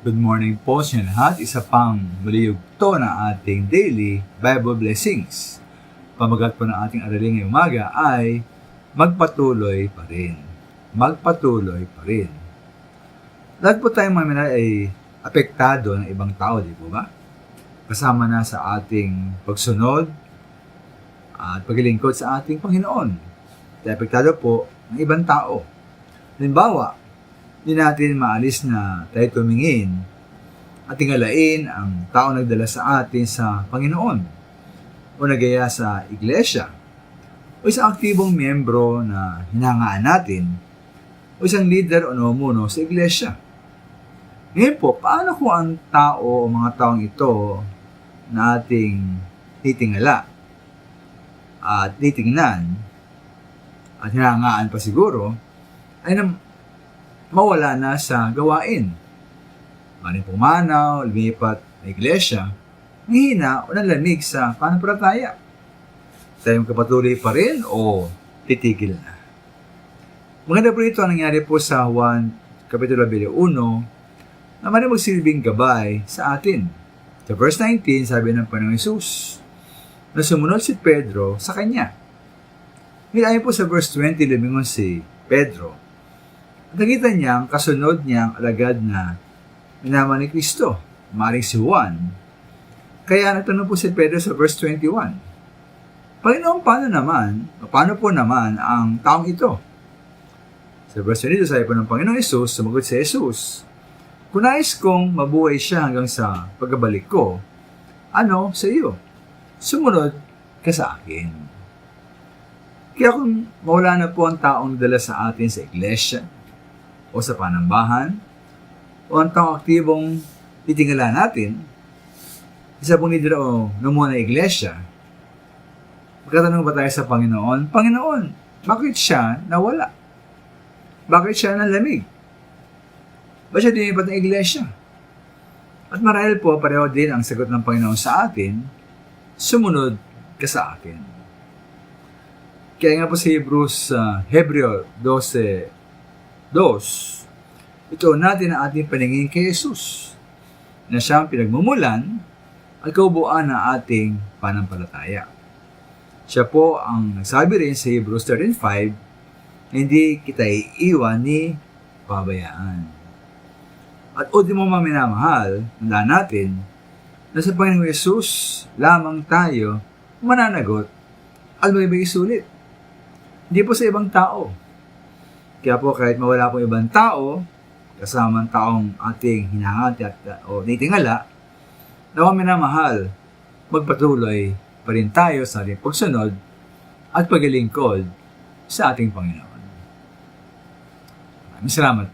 Good morning po sa inyo lahat. Isa pang maliyugto na ating daily Bible blessings. Pamagat po ng ating aralin ngayong umaga ay magpatuloy pa rin. Magpatuloy pa rin. Lahat po tayong mga minay ay apektado ng ibang tao, di po ba? Kasama na sa ating pagsunod at paglilingkod sa ating Panginoon. Kaya apektado po ng ibang tao. Halimbawa, hindi natin maalis na tayo tumingin at tingalain ang tao nagdala sa atin sa Panginoon o nagaya sa iglesia o isang aktibong miyembro na hinangaan natin o isang leader o namumuno sa iglesia. Ngayon po, paano kung ang tao o mga taong ito na ating titingala at titingnan at hinangaan pa siguro ay mawala na sa gawain. Maring pumanaw, lumipat na iglesia, hihina o nalamig sa pananampalataya. Tayo magkapatuloy pa rin o titigil na. Maganda po ito ang nangyari po sa Juan Kapitulo 1 na maring magsilbing gabay sa atin. Sa verse 19, sabi ng Panginoong Hesus na sumunod si Pedro sa kanya. Ngayon po sa verse 20, lumingon si Pedro. At nakita niya ang kasunod niyang alagad na minama ni Kristo, maring si Juan. Kaya natanong po si Pedro sa verse 21, Panginoon, paano po naman ang taong ito? Sa verse 22, sabi po ng Panginoong Hesus, sumagot si Hesus, kung nais kong mabuhay siya hanggang sa pagbabalik ko, ano sa iyo? Sumunod ka sa akin. Kaya kung mawala na po ang taong dala sa atin sa iglesia, o sa panambahan, o ang taong aktibong titingala natin, isa pong leader o namumuno ng iglesia, magkatanong ba tayo sa Panginoon, Panginoon, bakit siya nawala? Bakit siya nalamig? Ba't siya dinipat ng iglesia? At marahil po, pareho din ang sagot ng Panginoon sa atin, sumunod ka sa akin. Kaya nga po sa Hebreo 12:2, ito natin ang ating paningin kay Jesus na siyang pinagmumulan at kaubuan ng ating panampalataya. Siya po ang nagsabi rin sa Hebrews 13:5 na hindi kita iiwan ni pabayaan. At ultimo mga minamahal, tandaan natin na sa Panginoong Jesus lamang tayo mananagot at magbibigay sulit. Hindi po sa ibang tao. Kaya po kahit mawala po ibang tao, kasama ang taong ating hinahati o nitingala, na kami na mahal, magpatuloy pa rin tayo sa ating pagsunod at paglilingkod sa ating Panginoon. Maraming salamat.